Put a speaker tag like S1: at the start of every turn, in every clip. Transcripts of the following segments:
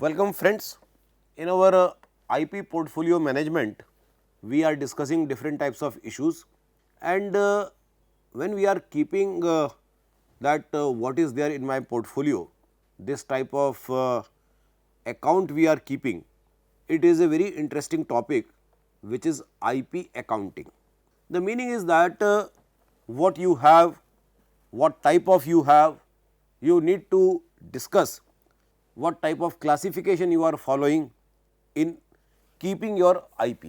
S1: Welcome friends. In our IP portfolio management, we are discussing different types of issues, and when we are keeping that what is there in my portfolio, this type of account we are keeping, it is a very interesting topic which is IP accounting. The meaning is that what you have, what type of you have, you need to discuss what type of classification you are following in keeping your IP.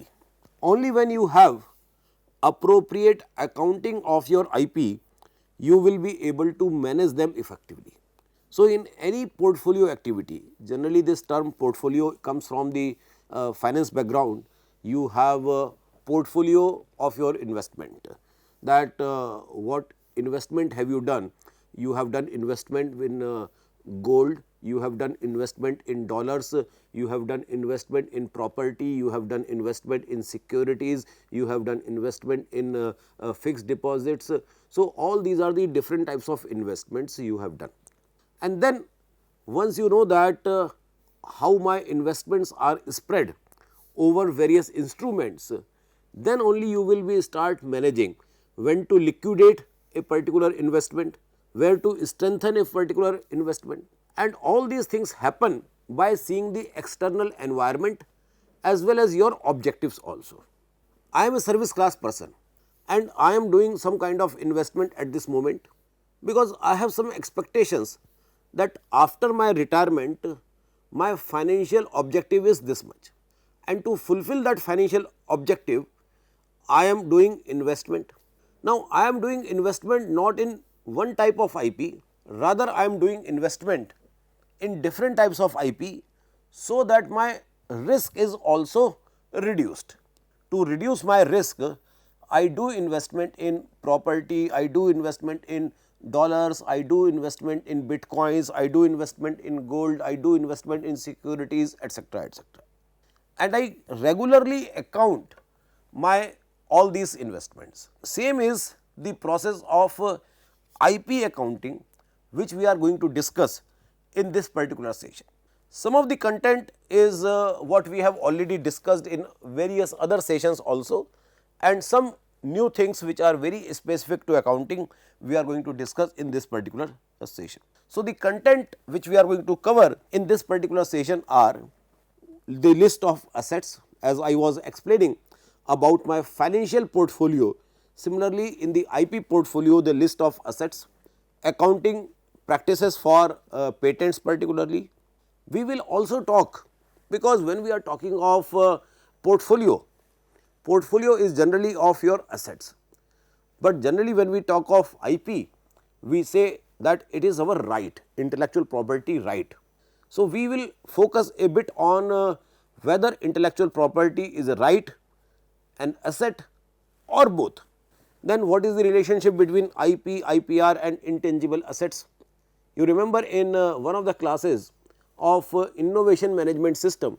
S1: Only when you have appropriate accounting of your IP, you will be able to manage them effectively. So, in any portfolio activity, generally this term portfolio comes from the finance background. You have a portfolio of your investment, that what investment have you done? You have done investment in gold, you have done investment in dollars, you have done investment in property, you have done investment in securities, you have done investment in fixed deposits. So, all these are the different types of investments you have done. And then once you know that how my investments are spread over various instruments, then only you will be start managing when to liquidate a particular investment, where to strengthen a particular investment, and all these things happen by seeing the external environment as well as your objectives also. I am a service class person and I am doing some kind of investment at this moment, because I have some expectations that after my retirement my financial objective is this much, and to fulfill that financial objective I am doing investment. Now, I am doing investment not in one type of IP, rather I am doing investment in different types of IP, so that my risk is also reduced. To reduce my risk, I do investment in property, I do investment in dollars, I do investment in bitcoins, I do investment in gold, I do investment in securities, etc., etc. And I regularly account my all these investments. Same is the process of IP accounting, which we are going to discuss in this particular session. Some of the content is what we have already discussed in various other sessions also, and some new things which are very specific to accounting we are going to discuss in this particular session. So, the content which we are going to cover in this particular session are the list of assets, as I was explaining about my financial portfolio. Similarly, in the IP portfolio, the list of assets, accounting practices for patents particularly. We will also talk, because when we are talking of portfolio, portfolio is generally of your assets, but generally when we talk of IP, we say that it is our right, intellectual property right. So, we will focus a bit on whether intellectual property is a right, an asset, or both. Then what is the relationship between IP, IPR and intangible assets? You remember in one of the classes of innovation management system,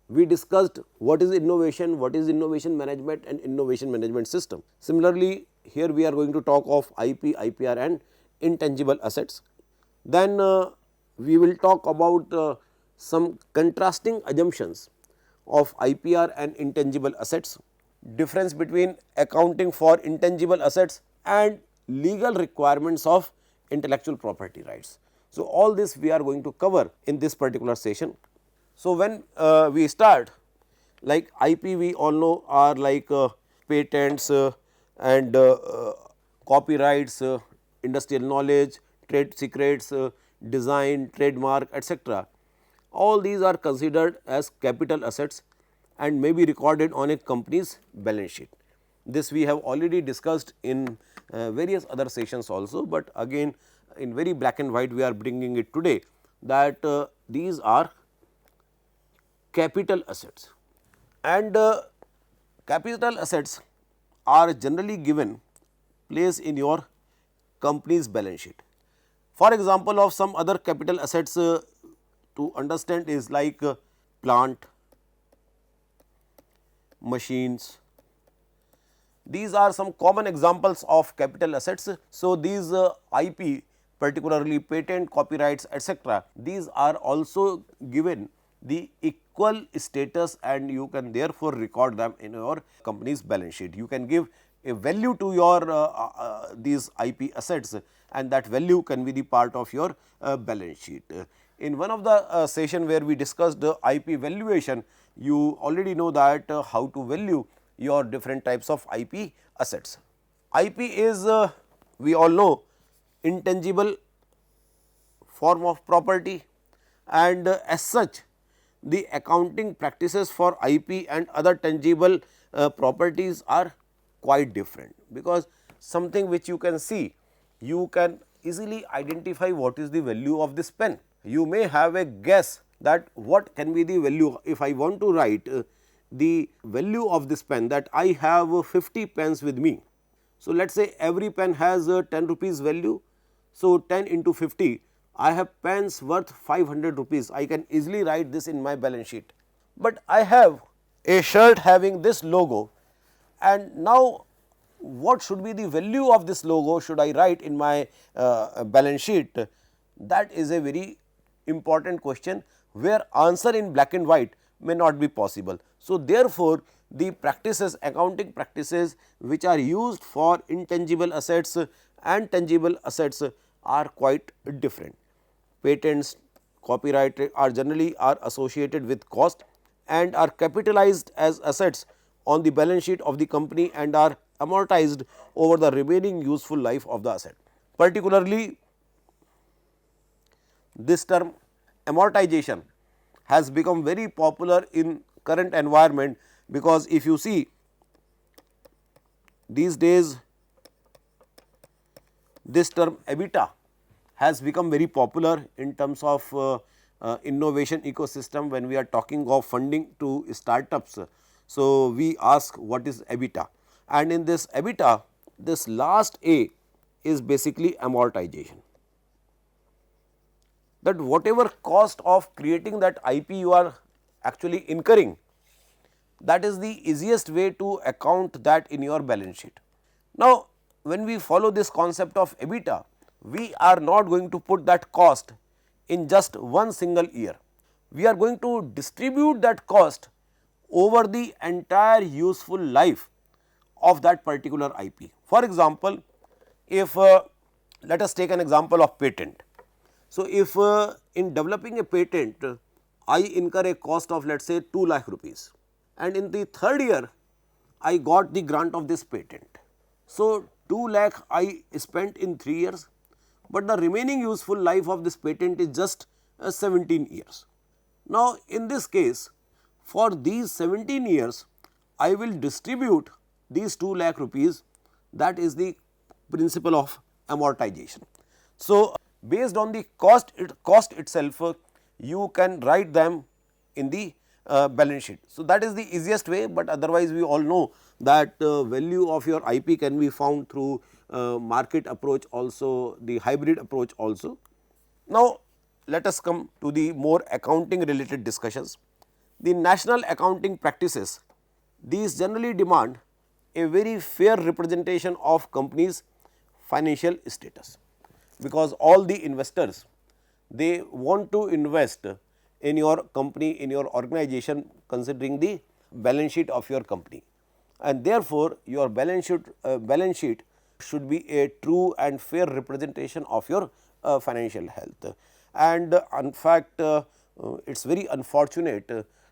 S1: we discussed what is innovation management and innovation management system. Similarly, here we are going to talk of IP, IPR and intangible assets. Then we will talk about some contrasting assumptions of IPR and intangible assets, difference between accounting for intangible assets and legal requirements of intellectual property rights. So, all this we are going to cover in this particular session. So, when we start, like IP, we all know are like patents and copyrights, industrial knowledge, trade secrets, design, trademark, etc. All these are considered as capital assets and may be recorded on a company's balance sheet. This we have already discussed in various other sessions also, but again in very black and white we are bringing it today, that these are capital assets, and capital assets are generally given place in your company's balance sheet. For example, of some other capital assets to understand is like plant, machines. These are some common examples of capital assets. So, these IP, particularly patent, copyrights, etc., these are also given the equal status, and you can therefore record them in your company's balance sheet. You can give a value to your these IP assets, and that value can be the part of your balance sheet. In one of the session where we discussed IP valuation, you already know that how to value your different types of IP assets. IP is we all know intangible form of property, and as such the accounting practices for IP and other tangible properties are quite different, because something which you can see, you can easily identify what is the value of this pen. You may have a guess that what can be the value. If I want to write the value of this pen, that I have 50 pens with me. So, let us say every pen has 10 rupees value. So, 10 into 50, I have pens worth 500 rupees. I can easily write this in my balance sheet. But I have a shirt having this logo, and now what should be the value of this logo should I write in my balance sheet? That is a very important question, where answer in black and white may not be possible. So, therefore, the practices, accounting practices which are used for intangible assets and tangible assets are quite different. Patents, copyright are generally associated with cost and are capitalized as assets on the balance sheet of the company and are amortized over the remaining useful life of the asset. Particularly, this term amortization has become very popular in current environment, because if you see these days this term EBITDA has become very popular in terms of innovation ecosystem when we are talking of funding to startups. So, we ask what is EBITDA, and in this EBITDA, this last A is basically amortization. That whatever cost of creating that IP you are actually incurring, that is the easiest way to account that in your balance sheet. Now, when we follow this concept of EBITDA, we are not going to put that cost in just one single year. We are going to distribute that cost over the entire useful life of that particular IP. For example, if let us take an example of patent. So, if in developing a patent I incur a cost of, let us say, 2 lakh rupees, and in the third year I got the grant of this patent. So, 2 lakh I spent in 3 years, but the remaining useful life of this patent is just 17 years. Now, in this case, for these 17 years I will distribute these 2 lakh rupees, that is the principle of amortization. So, based on the cost itself, you can write them in the balance sheet. So, that is the easiest way, but otherwise we all know that value of your IP can be found through market approach also, the hybrid approach also. Now, let us come to the more accounting related discussions. The national accounting practices, these generally demand a very fair representation of companies' financial status, because all the investors, they want to invest in your company, in your organization, considering the balance sheet of your company, and therefore, your balance sheet should be a true and fair representation of your financial health. And in fact, it is very unfortunate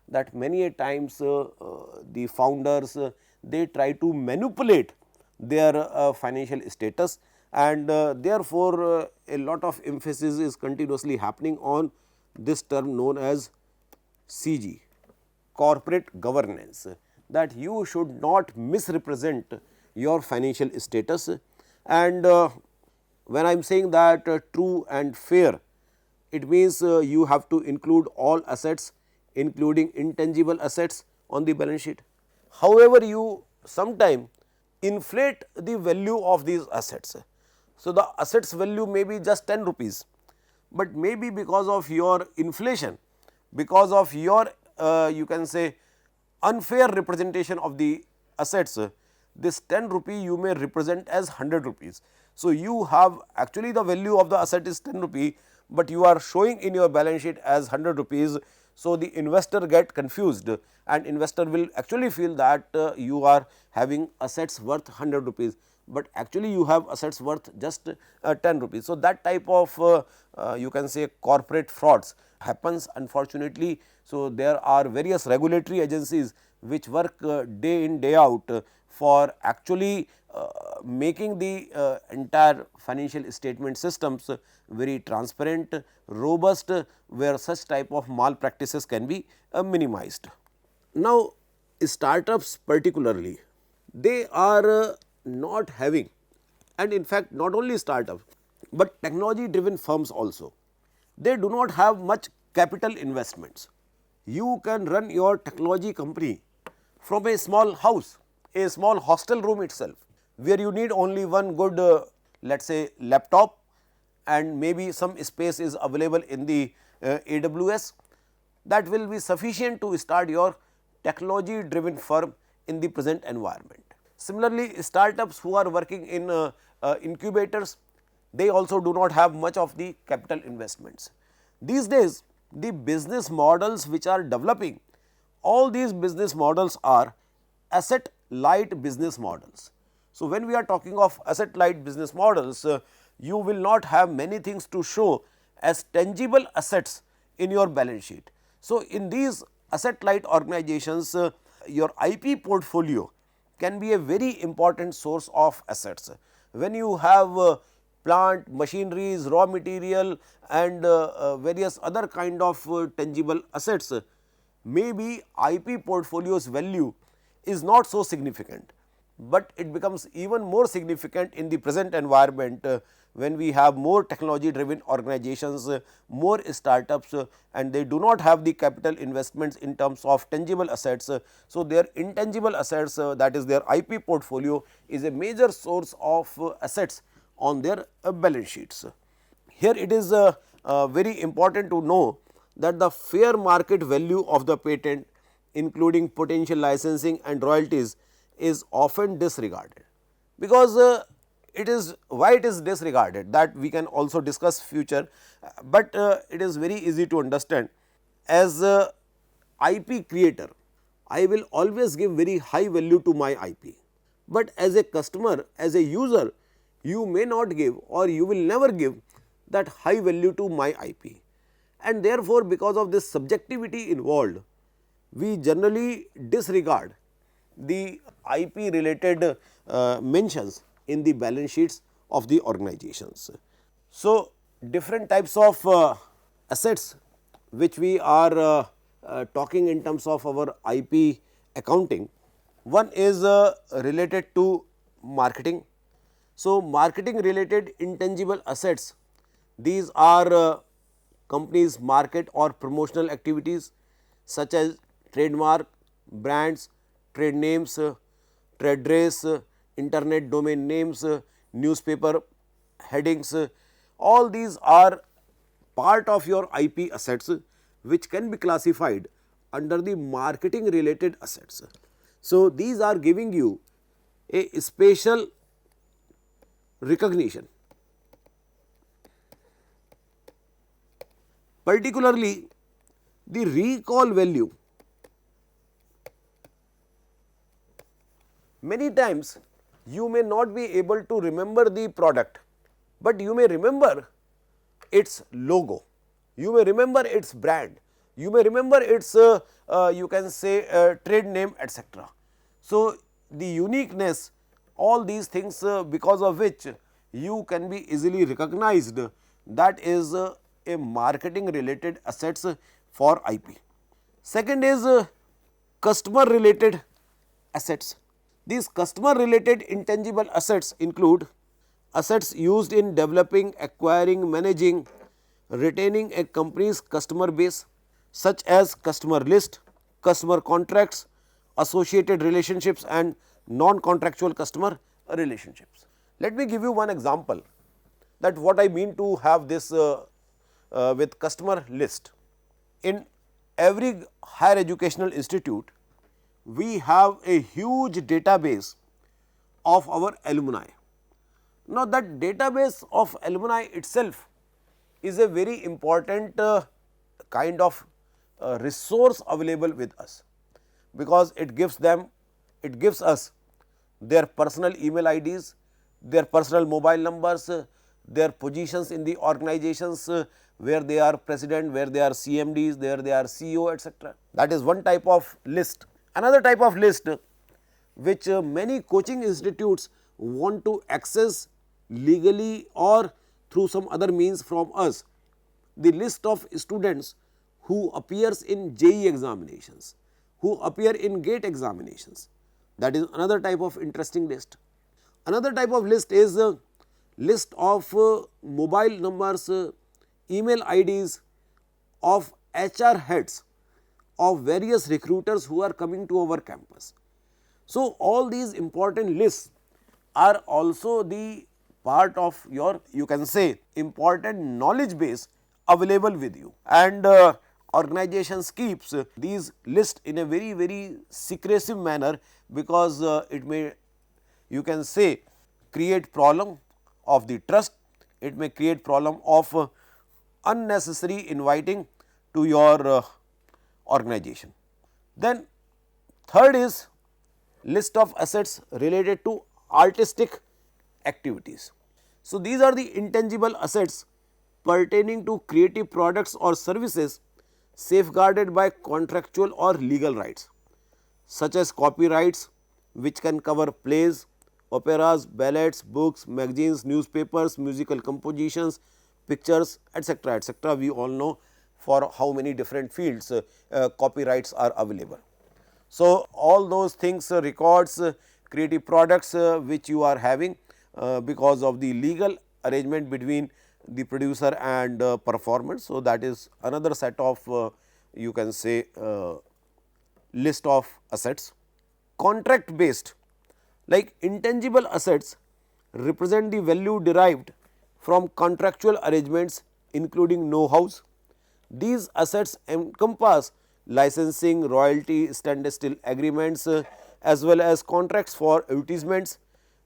S1: that many a times the founders they try to manipulate their financial status, and therefore, a lot of emphasis is continuously happening on this term known as CG, corporate governance, that you should not misrepresent your financial status. And when I am saying that true and fair, it means you have to include all assets, including intangible assets on the balance sheet. However, you sometime inflate the value of these assets. So, the assets value may be just 10 rupees, but maybe because of your inflation, because of your you can say unfair representation of the assets, this 10 rupee you may represent as 100 rupees. So, you have actually the value of the asset is 10 rupee, but you are showing in your balance sheet as 100 rupees. So, the investor get confused and investor will actually feel that you are having assets worth 100 rupees, but actually you have assets worth just 10 rupees. So, that type of you can say corporate frauds happens unfortunately. So, there are various regulatory agencies which work day in day out for actually making the entire financial statement systems very transparent, robust, where such type of malpractices can be minimized. Now, startups particularly, they are not having, and in fact not only startups, but technology driven firms also, they do not have much capital investments. You can run your technology company from a small house, a small hostel room itself, where you need only one good let us say laptop, and maybe some space is available in the AWS. That will be sufficient to start your technology driven firm in the present environment. Similarly, startups who are working in incubators, they also do not have much of the capital investments. These days, the business models which are developing, all these business models are asset light business models. So, when we are talking of asset light business models, you will not have many things to show as tangible assets in your balance sheet. So, in these asset light organizations, your IP portfolio can be a very important source of assets. When you have plant, machineries, raw material and various other kind of tangible assets, maybe IP portfolio's value is not so significant, but it becomes even more significant in the present environment when we have more technology driven organizations, more startups and they do not have the capital investments in terms of tangible assets. So, their intangible assets, that is their IP portfolio, is a major source of assets on their balance sheets. Here it is very important to know that the fair market value of the patent, including potential licensing and royalties, is often disregarded, because it is why it is disregarded, that we can also discuss future, but it is very easy to understand. As a IP creator, I will always give very high value to my IP, but as a customer, as a user, you may not give or you will never give that high value to my IP, and therefore, because of this subjectivity involved, we generally disregard the IP related mentions in the balance sheets of the organizations. So, different types of assets which we are talking in terms of our IP accounting. One is related to marketing. So, marketing related intangible assets, these are companies market or promotional activities such as trademark, brands, trade names, trade dress, internet domain names, newspaper headings, all these are part of your IP assets which can be classified under the marketing related assets. So, these are giving you a spatial recognition, particularly the recall value. Many times you may not be able to remember the product, but you may remember its logo, you may remember its brand, you may remember its you can say trade name, etc. So, the uniqueness, all these things because of which you can be easily recognized, that is a marketing related assets for IP. Second is customer related assets. These customer related intangible assets include assets used in developing, acquiring, managing, retaining a company's customer base, such as customer list, customer contracts, associated relationships and non-contractual customer relationships. Let me give you one example, that what I mean to have this with customer list. In every higher educational institute, we have a huge database of our alumni. Now, that database of alumni itself is a very important kind of resource available with us, because it gives us their personal email IDs, their personal mobile numbers, their positions in the organizations, where they are president, where they are CMDs, where they are CEO, etc. That is one type of list. Another type of list which many coaching institutes want to access legally or through some other means from us, the list of students who appears in JEE examinations, who appear in GATE examinations. That is another type of interesting list. Another type of list is a list of mobile numbers, email IDs of HR heads of various recruiters who are coming to our campus. So, all these important lists are also the part of your, you can say, important knowledge base available with you, and organizations keeps these lists in a very secretive manner, because it may, you can say, create problem of the trust, it may create problem of unnecessary inviting to your organization. Then third is list of assets related to artistic activities. So, these are the intangible assets pertaining to creative products or services safeguarded by contractual or legal rights, such as copyrights, which can cover plays, operas, ballets, books, magazines, newspapers, musical compositions, pictures, etc., etc. We all know for how many different fields copyrights are available. So, all those things, records, creative products which you are having because of the legal arrangement between the producer and performer. So, that is another set of you can say list of assets. Contract based, like intangible assets represent the value derived from contractual arrangements, including know-hows. These assets encompass licensing, royalty, standstill agreements, as well as contracts for advertisements,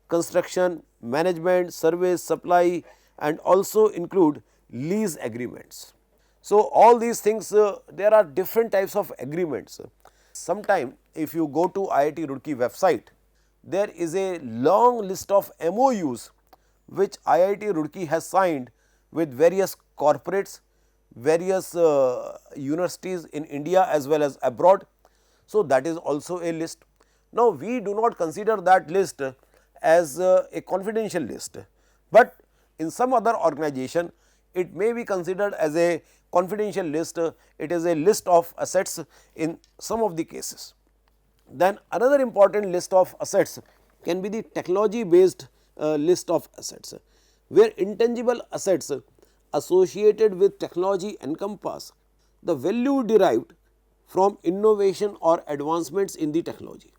S1: construction, management, service, supply, and also include lease agreements. So, all these things, there are different types of agreements. Sometime if you go to IIT Roorkee website, there is a long list of MOUs which IIT Roorkee has signed with various corporates, various universities in India as well as abroad. So, that is also a list. Now, we do not consider that list as a confidential list, but in some other organization it may be considered as a confidential list. It is a list of assets in some of the cases. Then another important list of assets can be the technology based list of assets, where intangible assets associated with technology encompass the value derived from innovation or advancements in the technology.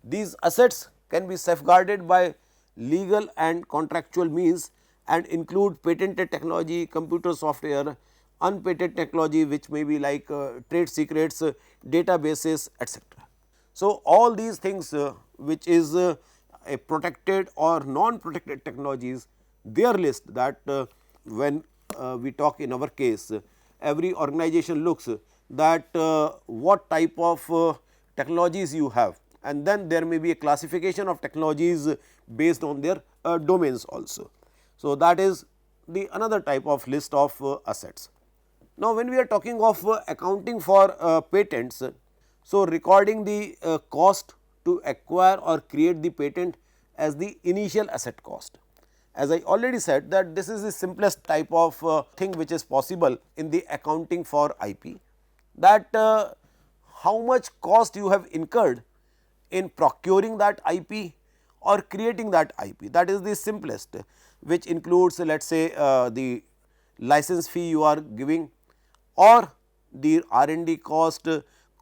S1: These assets can be safeguarded by legal and contractual means and include patented technology, computer software, unpatented technology which may be like trade secrets, databases, etc. So, all these things which is a protected or non-protected technologies, their list, that when we talk in our case, every organization looks that what type of technologies you have, and then there may be a classification of technologies based on their domains also. So, that is the another type of list of assets. Now, when we are talking of accounting for patents, so recording the cost to acquire or create the patent as the initial asset cost. As I already said that this is the simplest type of thing which is possible in the accounting for IP, that how much cost you have incurred in procuring that IP or creating that IP, that is the simplest, which includes let us say the license fee you are giving, or the R&D cost,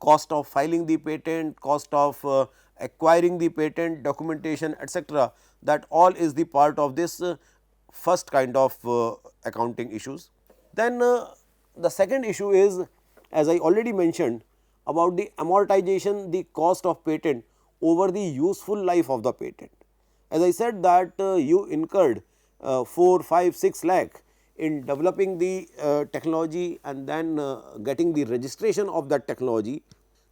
S1: cost of filing the patent, cost of acquiring the patent, documentation, etc. That all is the part of this first kind of accounting issues. Then the second issue is, as I already mentioned, about the amortization, the cost of patent over the useful life of the patent. As I said that you incurred 4, 5, 6 lakh in developing the technology and then getting the registration of that technology.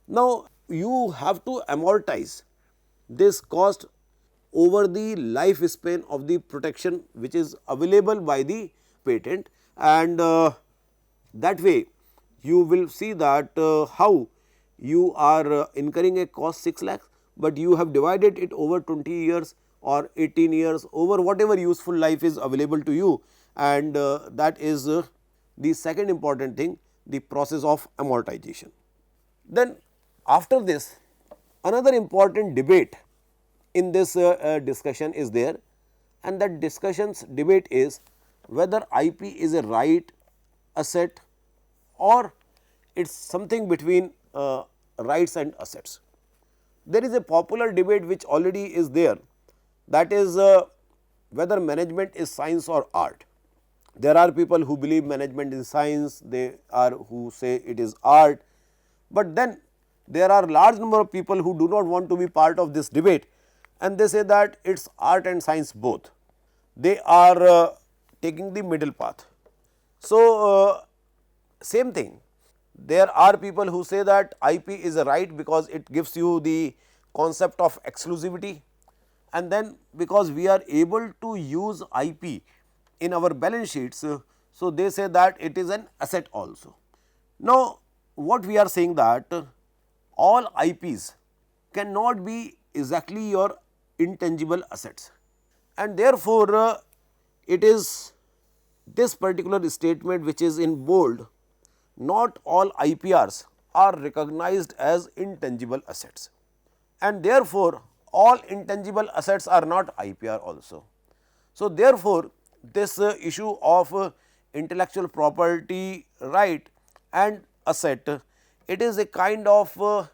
S1: Now, you have to amortize this cost over the lifespan of the protection which is available by the patent, and that way you will see that how you are incurring a cost 6 lakhs, but you have divided it over 20 years or 18 years over whatever useful life is available to you, and that is the second important thing, the process of amortization. Then after this, another important debate in this discussion is there, and that discussion's debate is whether IP is a right asset or it is something between rights and assets. There is a popular debate which already is there, that is whether management is science or art. There are people who believe management is science, they are who say it is art, but then there are large number of people who do not want to be part of this debate, and they say that it is art and science both. They are taking the middle path. So, same thing, there are people who say that IP is a right because it gives you the concept of exclusivity, and then because we are able to use IP in our balance sheets, so they say that it is an asset also. Now, what we are saying that all IPs cannot be exactly your intangible assets, and therefore, it is this particular statement which is in bold, not all IPRs are recognized as intangible assets, and therefore, all intangible assets are not IPR also. So, therefore, this issue of intellectual property right and asset, it is a kind of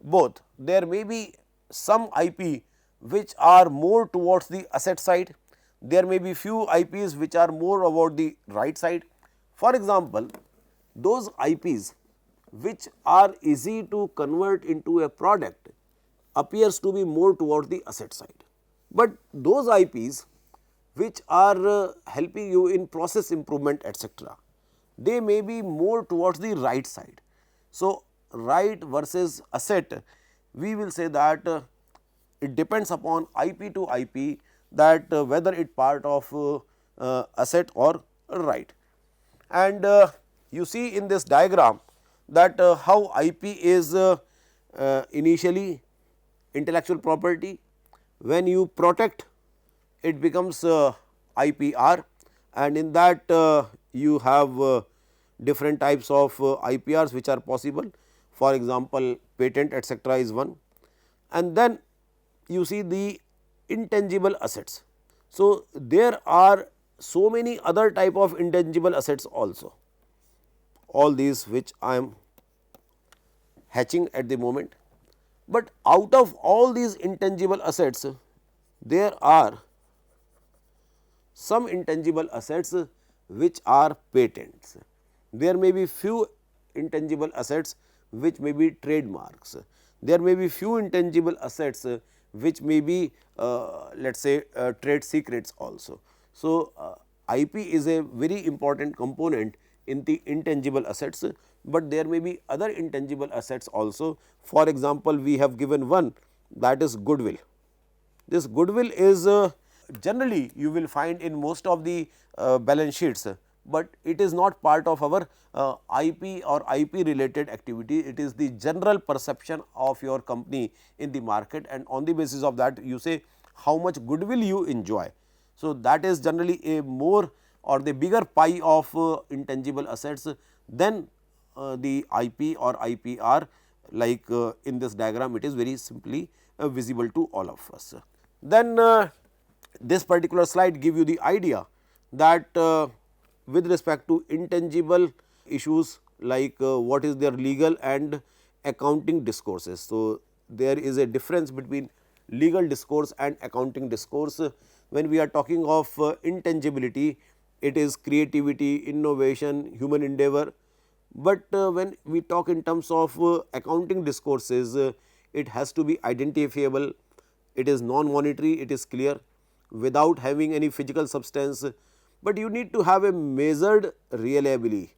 S1: both. There may be some IP which are more towards the asset side, there may be few IPs which are more about the right side. For example, those IPs which are easy to convert into a product appears to be more towards the asset side, but those IPs which are helping you in process improvement etc., they may be more towards the right side. So, right versus asset, we will say that it depends upon IP to IP, that whether it part of asset or right. And you see in this diagram that how IP is initially intellectual property, when you protect it becomes IPR, and in that you have different types of IPRs which are possible. For example, patent etc. is one, and then you see the intangible assets. So, there are so many other type of intangible assets also, all these which I am hatching at the moment, but out of all these intangible assets, there are some intangible assets which are patents. There may be few intangible assets which may be trademarks. There may be few intangible assets which may be let us say trade secrets also. So, IP is a very important component in the intangible assets, but there may be other intangible assets also. For example, we have given one, that is goodwill. This goodwill is generally you will find in most of the balance sheets, but it is not part of our IP or IP related activity. It is the general perception of your company in the market, and on the basis of that you say how much goodwill you enjoy. So, that is generally a more or the bigger pie of intangible assets than the IP or IPR, like in this diagram it is very simply visible to all of us. Then this particular slide give you the idea that with respect to intangible issues, like what is their legal and accounting discourses. So, there is a difference between legal discourse and accounting discourse. When we are talking of intangibility, it is creativity, innovation, human endeavor, but when we talk in terms of accounting discourses, it has to be identifiable, it is non-monetary, it is clear, without having any physical substance, but you need to have a measured reliability.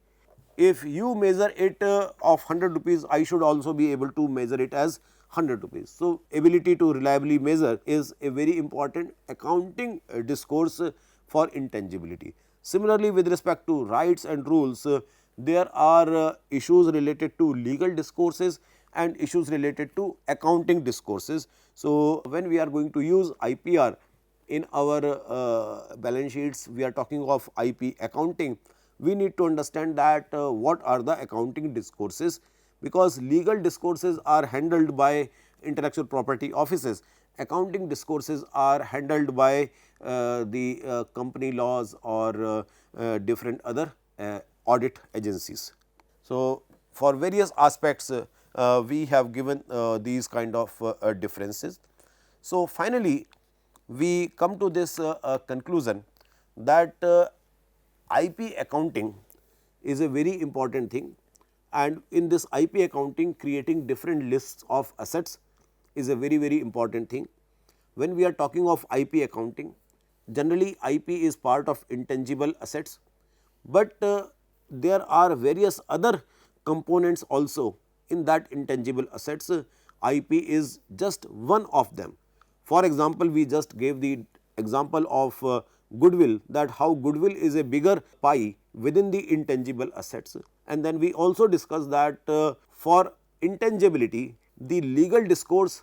S1: If you measure it of 100 rupees, I should also be able to measure it as 100 rupees. So, ability to reliably measure is a very important accounting discourse for intangibility. Similarly, with respect to rights and rules, there are issues related to legal discourses and issues related to accounting discourses. So, when we are going to use IPR in our balance sheets, we are talking of IP accounting, we need to understand that what are the accounting discourses, because legal discourses are handled by intellectual property offices, accounting discourses are handled by the company laws or different other audit agencies. So, for various aspects we have given these kind of differences. So, finally, we come to this conclusion that IP accounting is a very important thing, and in this IP accounting, creating different lists of assets is a very important thing. When we are talking of IP accounting, generally IP is part of intangible assets, but there are various other components also in that intangible assets. IP is just one of them. For example, we just gave the example of goodwill, that how goodwill is a bigger pie within the intangible assets, and then we also discussed that for intangibility, the legal discourse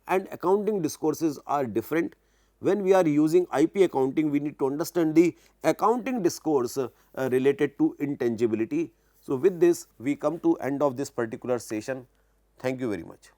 S1: and accounting discourses are different. When we are using IP accounting, we need to understand the accounting discourse related to intangibility. So, with this we come to end of this particular session. Thank you very much.